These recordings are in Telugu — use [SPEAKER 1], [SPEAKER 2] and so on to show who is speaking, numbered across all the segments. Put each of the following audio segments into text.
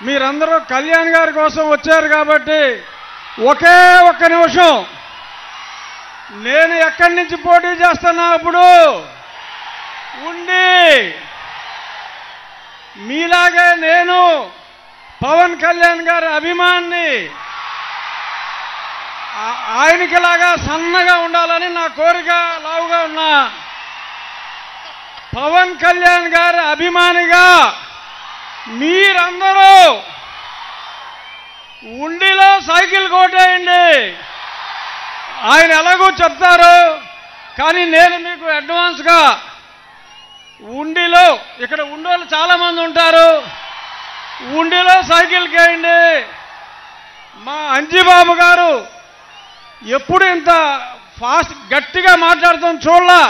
[SPEAKER 1] మీరందరూ కళ్యాణ్ గారి కోసం వచ్చారు కాబట్టి ఒకే ఒక్క నిమిషం, నేను ఎక్కడి నుంచి పోటీ చేస్తున్నా అప్పుడు ఉండి మీలాగే నేను పవన్ కళ్యాణ్ గారి అభిమాన్ని, ఆయనకిలాగా సన్నగా ఉండాలని నా కోరిక, లావుగా ఉన్నా పవన్ కళ్యాణ్ గారి అభిమానిగా మీరందరూ ఉండిలో సైకిల్ కొట్టేయండి. ఆయన ఎలాగో చెప్తారు, కానీ నేను మీకు అడ్వాన్స్గా ఉండిలో, ఇక్కడ ఉండోళ్ళు చాలామంది ఉంటారు, ఉండిలో సైకిల్ కేయండి. మా అంజిబాబు గారు ఎప్పుడు ఇంత ఫాస్ట్ గట్టిగా మాట్లాడుతాం చూడలా.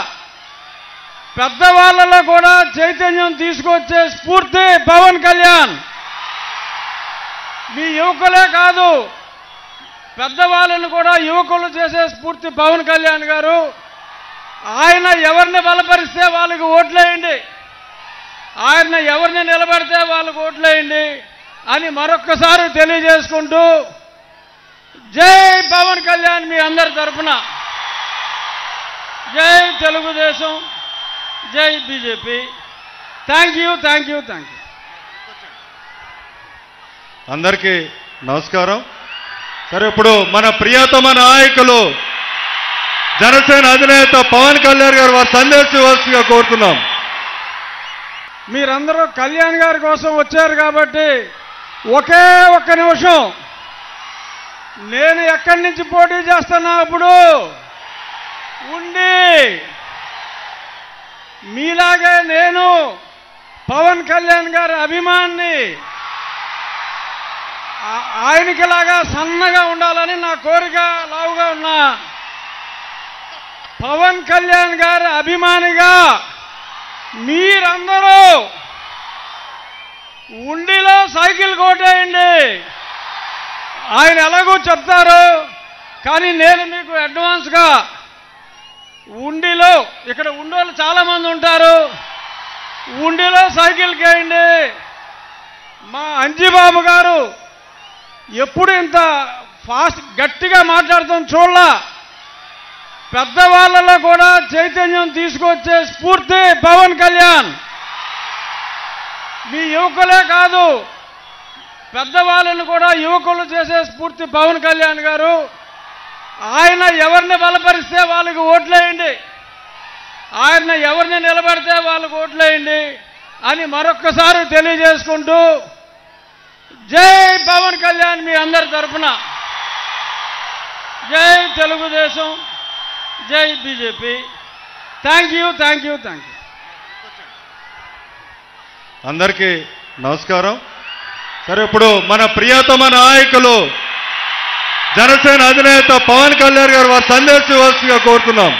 [SPEAKER 1] పెద్దవాళ్ళలో కూడా చైతన్యం తీసుకొచ్చే స్ఫూర్తి పవన్ కళ్యాణ్. మీ యువకులే కాదు, పెద్దవాళ్ళని కూడా యువకులు చేసే స్ఫూర్తి పవన్ కళ్యాణ్ గారు. ఆయన ఎవరిని బలపరిస్తే వాళ్ళకి ఓట్లేయండి, ఆయన ఎవరిని నిలబెడితే వాళ్ళకి ఓట్లేయండి అని మరొక్కసారి తెలియజేసుకుంటూ, జై పవన్ కళ్యాణ్ మీ అందరి తరఫున, జై తెలుగుదేశం, జై BJP. Thank you, thank you, thank you.
[SPEAKER 2] అందరికీ నమస్కారం. సరే, ఇప్పుడు మన ప్రియతమ నాయకులు జనసేన అధినేత పవన్ కళ్యాణ్ గారు వారి సందేశం ఇవ్వాల్సిందిగా కోరుతున్నాం.
[SPEAKER 1] మీరందరూ కళ్యాణ్ గారి కోసం వచ్చారు కాబట్టి ఒకే ఒక్క నిమిషం, నేను ఎక్కడి నుంచి పోటీ చేస్తున్నా అప్పుడు ఉండి మీలాగే నేను పవన్ కళ్యాణ్ గారి అభిమాన్ని, ఆయనకిలాగా సన్నగా ఉండాలని నా కోరిక, లావుగా ఉన్నా పవన్ కళ్యాణ్ గారి అభిమానిగా మీరందరూ ఉండిలో సైకిల్ కొట్టేయండి. ఆయన ఎలాగో చెప్తారు, కానీ నేను మీకు అడ్వాన్స్గా ఉండిలో, ఇక్కడ ఉండోళ్ళు చాలామంది ఉంటారు, ఉండిలో సైకిల్ కేయండి. మా అంజిబాబు గారు ఎప్పుడు ఇంత ఫాస్ట్ గట్టిగా మాట్లాడుతాం చూడలా. పెద్దవాళ్ళలో కూడా చైతన్యం తీసుకొచ్చే స్ఫూర్తి పవన్ కళ్యాణ్. మీ యువకులే కాదు, పెద్దవాళ్ళని కూడా యువకులు చేసే స్ఫూర్తి పవన్ కళ్యాణ్ గారు. ఆయన ఎవరిని బలపరిస్తే వాళ్ళకి ఓట్లేయండి, ఆయన ఎవరిని నిలబెడితే వాళ్ళకి ఓట్లేయండి అని మరొక్కసారి తెలియజేసుకుంటూ, జై పవన్ కళ్యాణ్ మీ అందరి తరఫున, జై తెలుగుదేశం, జై BJP. Thank you, thank you, thank you.
[SPEAKER 2] అందరికీ నమస్కారం. సరే, ఇప్పుడు మన ప్రియతమ నాయకులు జనసేన అధినేత పవన్ కళ్యాణ్ గారు వారి సందేశం ఇవ్వాల్సిందిగా కోరుతున్నాం.